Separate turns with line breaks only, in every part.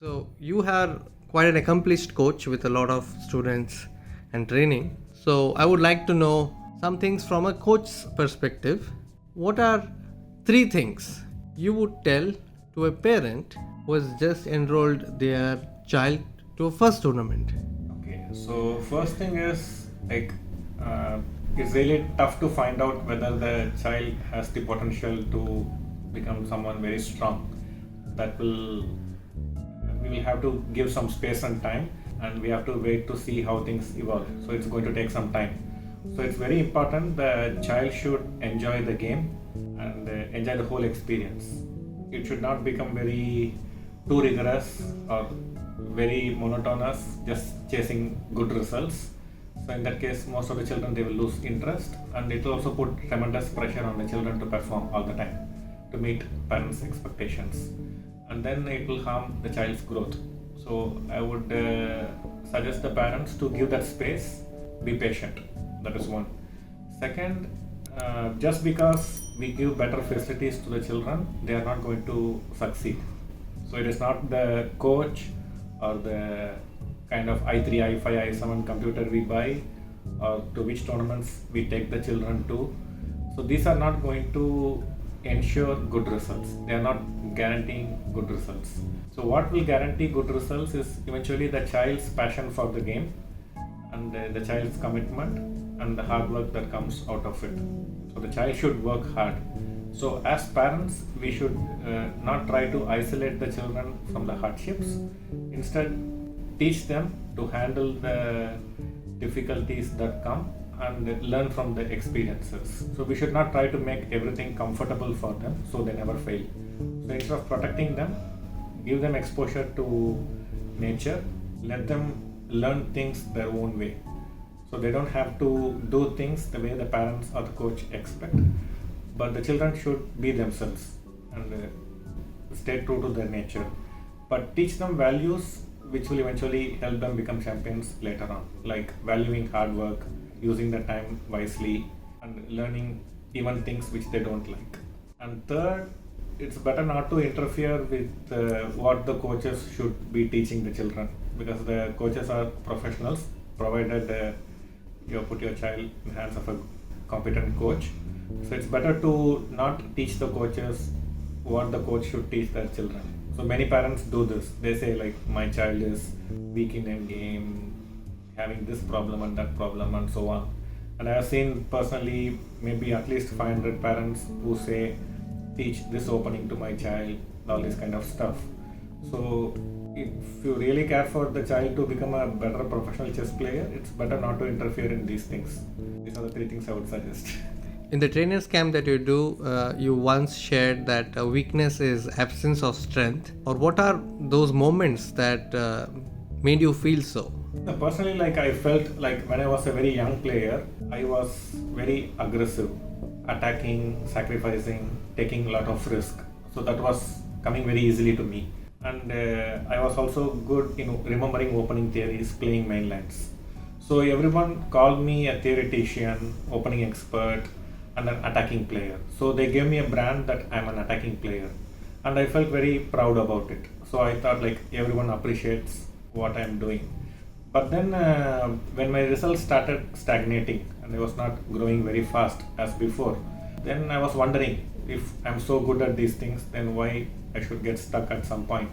So you are quite an accomplished coach with a lot of students and training. So I would like to know some things from a coach's perspective. What are three things you would tell to a parent who has just enrolled their child to a first tournament?
Okay, so first thing is it's really tough to find out whether the child has the potential to become someone very strong. That will we will have to give some space and time, and we have to wait to see how things evolve. So it's going to take some time. So it's very important the child should enjoy the game and enjoy the whole experience. It should not become very too rigorous or very monotonous, just chasing good results. So in that case, most of the children they will lose interest, and it will also put tremendous pressure on the children to perform all the time to meet parents' expectations, and then it will harm the child's growth. So I would suggest the parents to give that space, be patient. That is one. Second, just because we give better facilities to the children, they are not going to succeed. So it is not the coach or the kind of i3, i5, i7 computer we buy or to which tournaments we take the children to. So these are not going to ensure good results. They are not guaranteeing good results. So what will guarantee good results is eventually the child's passion for the game and the child's commitment and the hard work that comes out of it. So the child should work hard. So as parents, we should not try to isolate the children from the hardships. Instead, teach them to handle the difficulties that come and learn from the experiences. So we should not try to make everything comfortable for them so they never fail. So instead of protecting them, give them exposure to nature, let them learn things their own way. So they don't have to do things the way the parents or the coach expect, but the children should be themselves and stay true to their nature. But teach them values which will eventually help them become champions later on, like valuing hard work, using the time wisely, and learning even things which they don't like. And third, it's better not to interfere with what the coaches should be teaching the children, because the coaches are professionals, provided you put your child in the hands of a competent coach. So it's better to not teach the coaches what the coach should teach their children. So many parents do this. They say like, my child is weak in a game, having this problem and that problem and so on. And I have seen personally maybe at least 500 parents who say, teach this opening to my child, all this kind of stuff. So if you really care for the child to become a better professional chess player, it's better not to interfere in these things. These are the three things I would suggest.
In the trainers camp that you do, you once shared that weakness is absence of strength. Or what are those moments that made you feel so?
Personally, like I felt like when I was a very young player, I was very aggressive, attacking, sacrificing, taking a lot of risk. So that was coming very easily to me. And I was also good in remembering opening theories, playing main lines. So everyone called me a theoretician, opening expert, and an attacking player. So they gave me a brand that I'm an attacking player, and I felt very proud about it. So I thought like everyone appreciates what I'm doing. But then when my results started stagnating and I was not growing very fast as before, then I was wondering, if I'm so good at these things, then why I should get stuck at some point.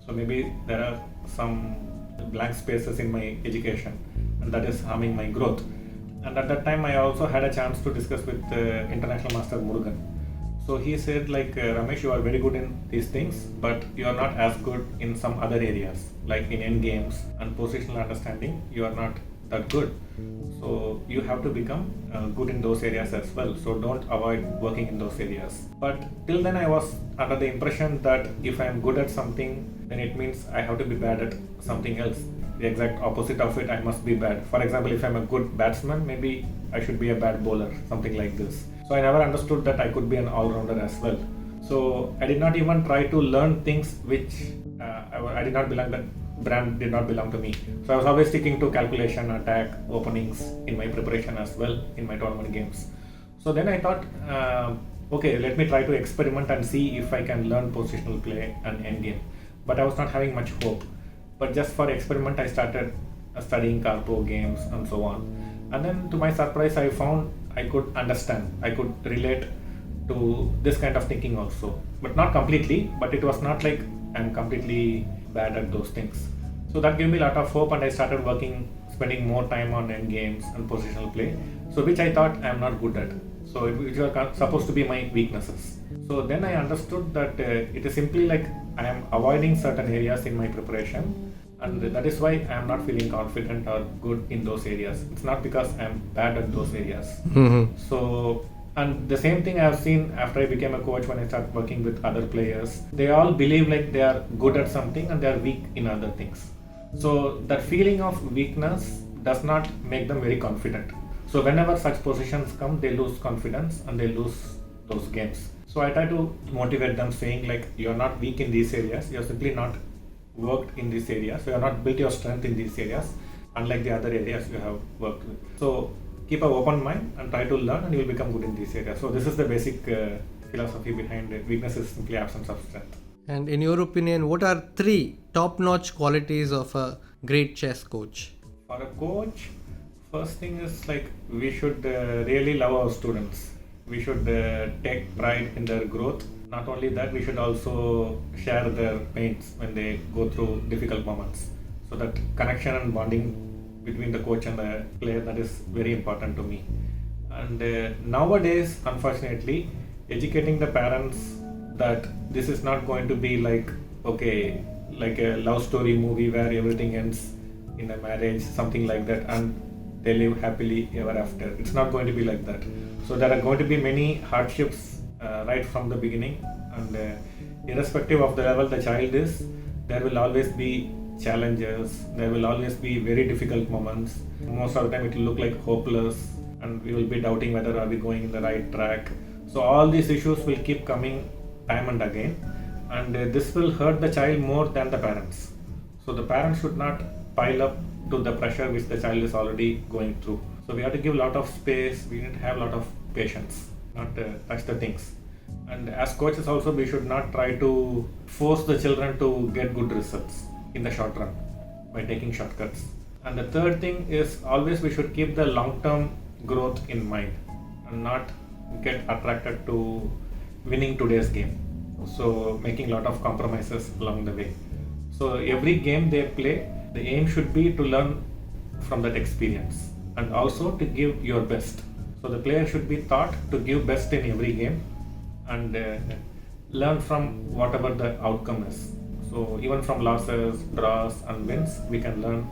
So maybe there are some blank spaces in my education, and that is harming my growth. And at that time I also had a chance to discuss with International Master Murugan. So he said like, Ramesh, you are very good in these things, but you are not as good in some other areas, like in end games and positional understanding, you are not that good. So you have to become good in those areas as well. So don't avoid working in those areas. But till then I was under the impression that if I am good at something, then it means I have to be bad at something else. The exact opposite of it, I must be bad. For example, if I'm a good batsman, maybe I should be a bad bowler, something like this. So I never understood that I could be an all-rounder as well. So I did not even try to learn things which I did not belong, that brand did not belong to me. So I was always sticking to calculation, attack, openings in my preparation as well in my tournament games. So then I thought, okay, let me try to experiment and see if I can learn positional play and endgame. but I was not having much hope. But just for experiment, I started studying carpo games and so on. And then to my surprise, I found I could understand, I could relate to this kind of thinking also, but not completely. But it was not like I'm completely bad at those things. So that gave me a lot of hope, and I started spending more time on end games and positional play. So which I thought I'm not good at. So which were supposed to be my weaknesses. So then I understood that it is simply like I am avoiding certain areas in my preparation, and that is why I am not feeling confident or good in those areas. It's not because I am bad at those areas. So, and the same thing I have seen after I became a coach, when I started working with other players, they all believe like they are good at something and they are weak in other things. So that feeling of weakness does not make them very confident. So whenever such positions come, they lose confidence and they lose those games. So I try to motivate them, saying like, you're not weak in these areas, you're simply not worked in this area, so you have not built your strength in these areas, unlike the other areas you have worked with. So keep an open mind and try to learn, and you will become good in these areas. So this is the basic philosophy behind it. Weakness is simply absence of strength.
And in your opinion, what are 3 top-notch qualities of a great chess coach?
For a coach, first thing is like we should really love our students. We should take pride in their growth. Not only that, we should also share their pains when they go through difficult moments. So that connection and bonding between the coach and the player, that is very important to me. And nowadays, unfortunately, educating the parents that this is not going to be like, okay, like a love story movie where everything ends in a marriage, something like that, and they live happily ever after. It's not going to be like that. So there are going to be many hardships right from the beginning, and irrespective of the level the child is, there will always be challenges, there will always be very difficult moments. Most of the time it will look like hopeless, and we will be doubting whether are we going in the right track. So all these issues will keep coming time and again, and this will hurt the child more than the parents. So the parents should not pile up to the pressure which the child is already going through. So we have to give a lot of space, we need to have a lot of patience, not touch the things. And as coaches also, we should not try to force the children to get good results in the short run by taking shortcuts. And the third thing is, always we should keep the long-term growth in mind and not get attracted to winning today's game. So making a lot of compromises along the way. So every game they play, the aim should be to learn from that experience and also to give your best. So the player should be taught to give best in every game and learn from whatever the outcome is. So even from losses, draws and wins, we can learn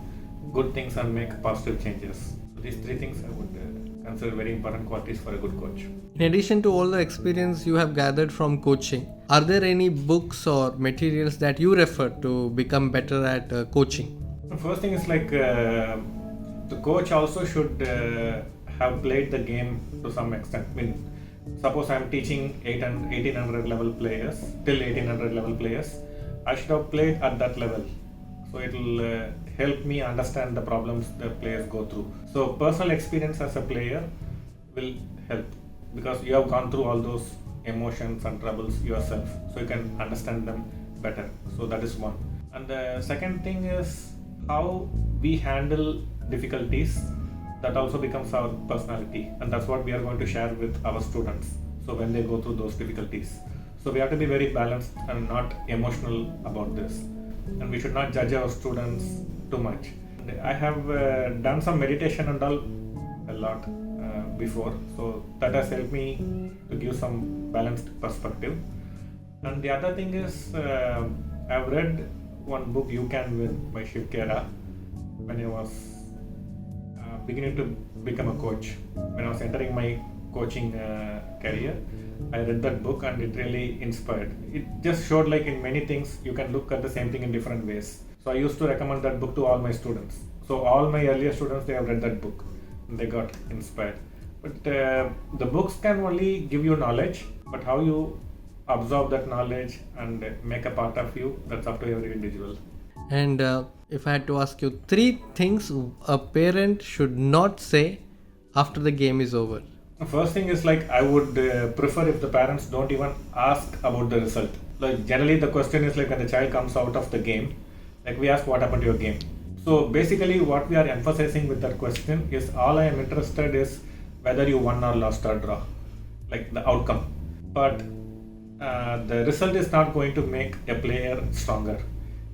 good things and make positive changes. So these 3 things I would consider very important qualities for a good coach.
In addition to all the experience you have gathered from coaching, are there any books or materials that you refer to become better at coaching?
The first thing is like the coach also should have played the game to some extent. I mean, suppose I am teaching 1800 level players, till 1800 level players, I should have played at that level. So it will help me understand the problems the players go through. So personal experience as a player will help, because you have gone through all those emotions and troubles yourself, so you can understand them better. So that is one. And the second thing is how we handle difficulties. That also becomes our personality, and that's what we are going to share with our students. So when they go through those difficulties, so we have to be very balanced and not emotional about this, and we should not judge our students too much. I have done some meditation and all a lot before, so that has helped me to give some balanced perspective. And the other thing is, I've read one book, You Can Win by Shiv Khera, when I was beginning to become a coach. When I was entering my coaching career, I read that book and it really inspired. It just showed like in many things you can look at the same thing in different ways. So I used to recommend that book to all my students. So all my earlier students, they have read that book and they got inspired. But the books can only give you knowledge, but how you absorb that knowledge and make a part of you, that's up to every individual.
And if I had to ask you 3 things a parent should not say after the game is over.
The first thing is like I would prefer if the parents don't even ask about the result. like generally the question is like when the child comes out of the game, like we ask what happened to your game. So basically what we are emphasizing with that question is all I am interested is whether you won or lost or draw, like the outcome. But the result is not going to make a player stronger.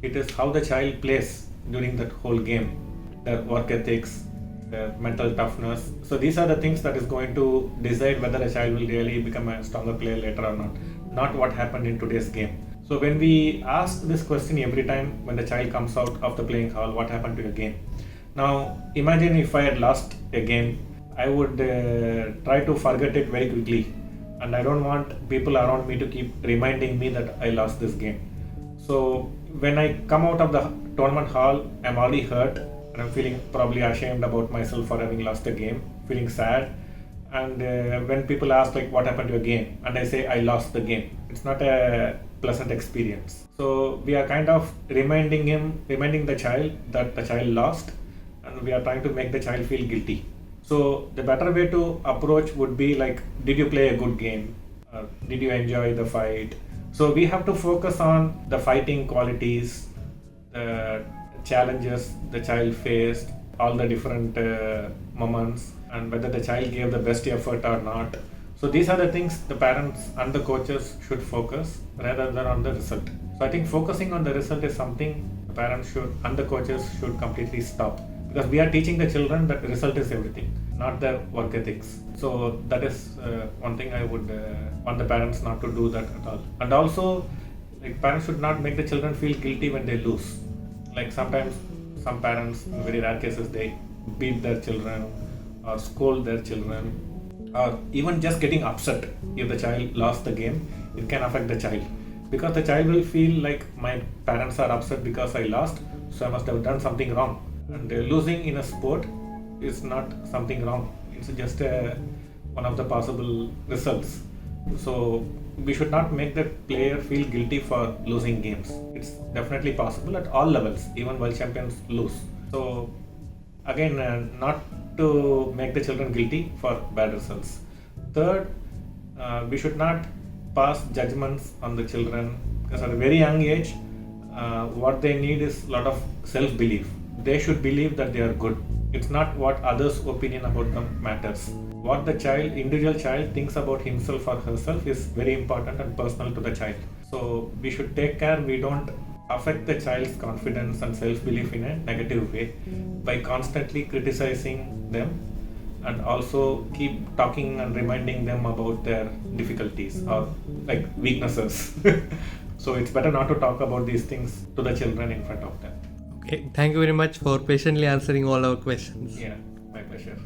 It is how the child plays during that whole game, their work ethics, their mental toughness. So these are the things that is going to decide whether a child will really become a stronger player later or not what happened in today's game. So when we ask this question every time when the child comes out of the playing hall, what happened to your game? Now imagine if I had lost a game, I would try to forget it very quickly, and I don't want people around me to keep reminding me that I lost this game. So when I come out of the tournament hall, I'm already hurt and I'm feeling probably ashamed about myself for having lost a game, feeling sad. And when people ask like what happened to your game, and I say I lost the game, it's not a pleasant experience. So we are kind of reminding the child that the child lost, and we are trying to make the child feel guilty. So the better way to approach would be like, did you play a good game? Did you enjoy the fight? So we have to focus on the fighting qualities, the challenges the child faced, all the different moments, and whether the child gave the best effort or not. So these are the things the parents and the coaches should focus rather than on the result. So I think focusing on the result is something the parents should and the coaches should completely stop, because we are teaching the children that the result is everything, not their work ethics. So that is one thing I would want the parents not to do that at all. And also, like, parents should not make the children feel guilty when they lose. Like sometimes some parents, in very rare cases, they beat their children or scold their children, or even just getting upset if the child lost the game. It can affect the child, because the child will feel like my parents are upset because I lost, so I must have done something wrong. And losing in a sport is not something wrong. It's just one of the possible results. So we should not make the player feel guilty for losing games. It's definitely possible at all levels, even world champions lose. So again, not to make the children guilty for bad results. Third, we should not pass judgments on the children, because at a very young age, what they need is a lot of self-belief. They should believe that they are good. It's not what others' opinion about them matters. What the individual child thinks about himself or herself is very important and personal to the child. So we should take care we don't affect the child's confidence and self-belief in a negative way by constantly criticizing them, and also keep talking and reminding them about their difficulties or like weaknesses. So it's better not to talk about these things to the children in front of them.
Okay, thank you very much for patiently answering all our questions.
Yeah, my pleasure.